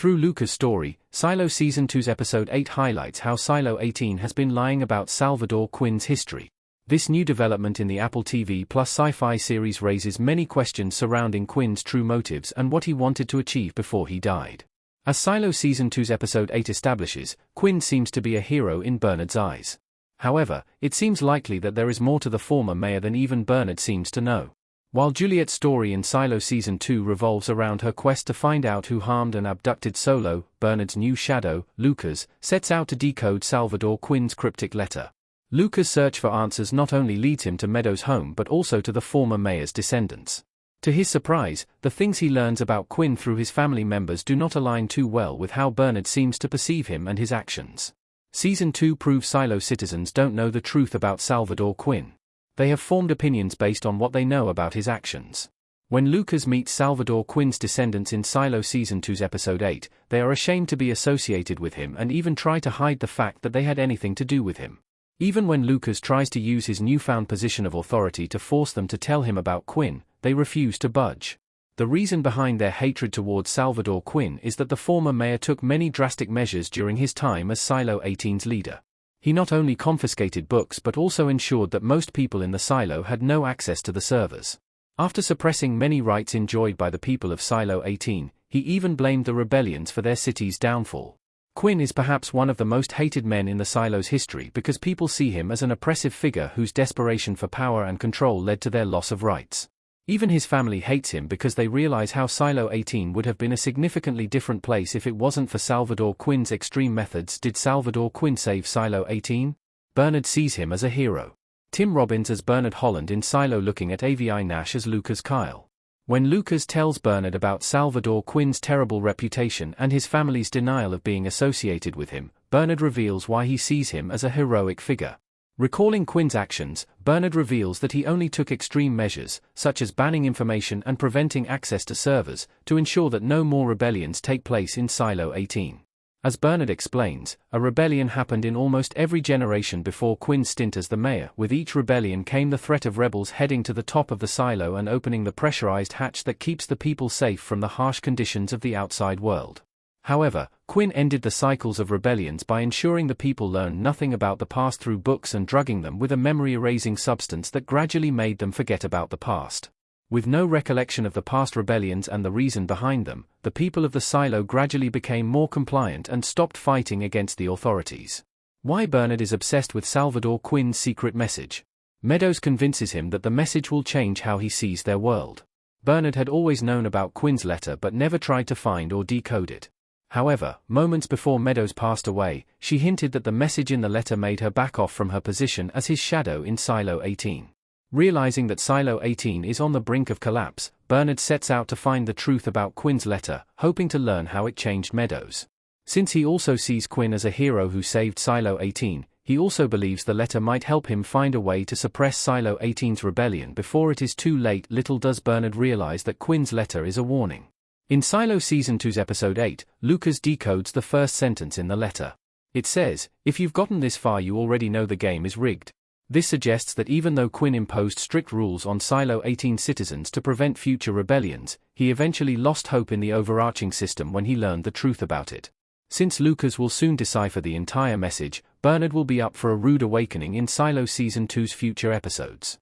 Through Luca's story, Silo Season 2's Episode 8 highlights how Silo 18 has been lying about Salvador Quinn's history. This new development in the Apple TV Plus sci-fi series raises many questions surrounding Quinn's true motives and what he wanted to achieve before he died. As Silo Season 2's Episode 8 establishes, Quinn seems to be a hero in Bernard's eyes. However, it seems likely that there is more to the former mayor than even Bernard seems to know. While Juliet's story in Silo Season 2 revolves around her quest to find out who harmed and abducted Solo, Bernard's new shadow, Lucas, sets out to decode Salvador Quinn's cryptic letter. Lucas' search for answers not only leads him to Meadows' home but also to the former mayor's descendants. To his surprise, the things he learns about Quinn through his family members do not align too well with how Bernard seems to perceive him and his actions. Season 2 proves Silo citizens don't know the truth about Salvador Quinn. They have formed opinions based on what they know about his actions. When Lucas meets Salvador Quinn's descendants in Silo Season 2's Episode 8, they are ashamed to be associated with him and even try to hide the fact that they had anything to do with him. Even when Lucas tries to use his newfound position of authority to force them to tell him about Quinn, they refuse to budge. The reason behind their hatred towards Salvador Quinn is that the former mayor took many drastic measures during his time as Silo 18's leader. He not only confiscated books but also ensured that most people in the silo had no access to the servers. After suppressing many rights enjoyed by the people of Silo 18, he even blamed the rebellions for their city's downfall. Quinn is perhaps one of the most hated men in the silo's history because people see him as an oppressive figure whose desperation for power and control led to their loss of rights. Even his family hates him because they realize how Silo 18 would have been a significantly different place if it wasn't for Salvador Quinn's extreme methods. Did Salvador Quinn save Silo 18? Bernard sees him as a hero. Tim Robbins as Bernard Holland in Silo looking at Avi Nash as Lucas Kyle. When Lucas tells Bernard about Salvador Quinn's terrible reputation and his family's denial of being associated with him, Bernard reveals why he sees him as a heroic figure. Recalling Quinn's actions, Bernard reveals that he only took extreme measures, such as banning information and preventing access to servers, to ensure that no more rebellions take place in Silo 18. As Bernard explains, a rebellion happened in almost every generation before Quinn's stint as the mayor. With each rebellion came the threat of rebels heading to the top of the silo and opening the pressurized hatch that keeps the people safe from the harsh conditions of the outside world. However, Quinn ended the cycles of rebellions by ensuring the people learned nothing about the past through books and drugging them with a memory-erasing substance that gradually made them forget about the past. With no recollection of the past rebellions and the reason behind them, the people of the silo gradually became more compliant and stopped fighting against the authorities. Why Bernard is obsessed with Salvador Quinn's secret message. Meadows convinces him that the message will change how he sees their world. Bernard had always known about Quinn's letter but never tried to find or decode it. However, moments before Meadows passed away, she hinted that the message in the letter made her back off from her position as his shadow in Silo 18. Realizing that Silo 18 is on the brink of collapse, Bernard sets out to find the truth about Quinn's letter, hoping to learn how it changed Meadows. Since he also sees Quinn as a hero who saved Silo 18, he also believes the letter might help him find a way to suppress Silo 18's rebellion before it is too late. Little does Bernard realize that Quinn's letter is a warning. In Silo Season 2's Episode 8, Lucas decodes the first sentence in the letter. It says, "If you've gotten this far you already know the game is rigged." This suggests that even though Quinn imposed strict rules on Silo 18 citizens to prevent future rebellions, he eventually lost hope in the overarching system when he learned the truth about it. Since Lucas will soon decipher the entire message, Bernard will be up for a rude awakening in Silo Season 2's future episodes.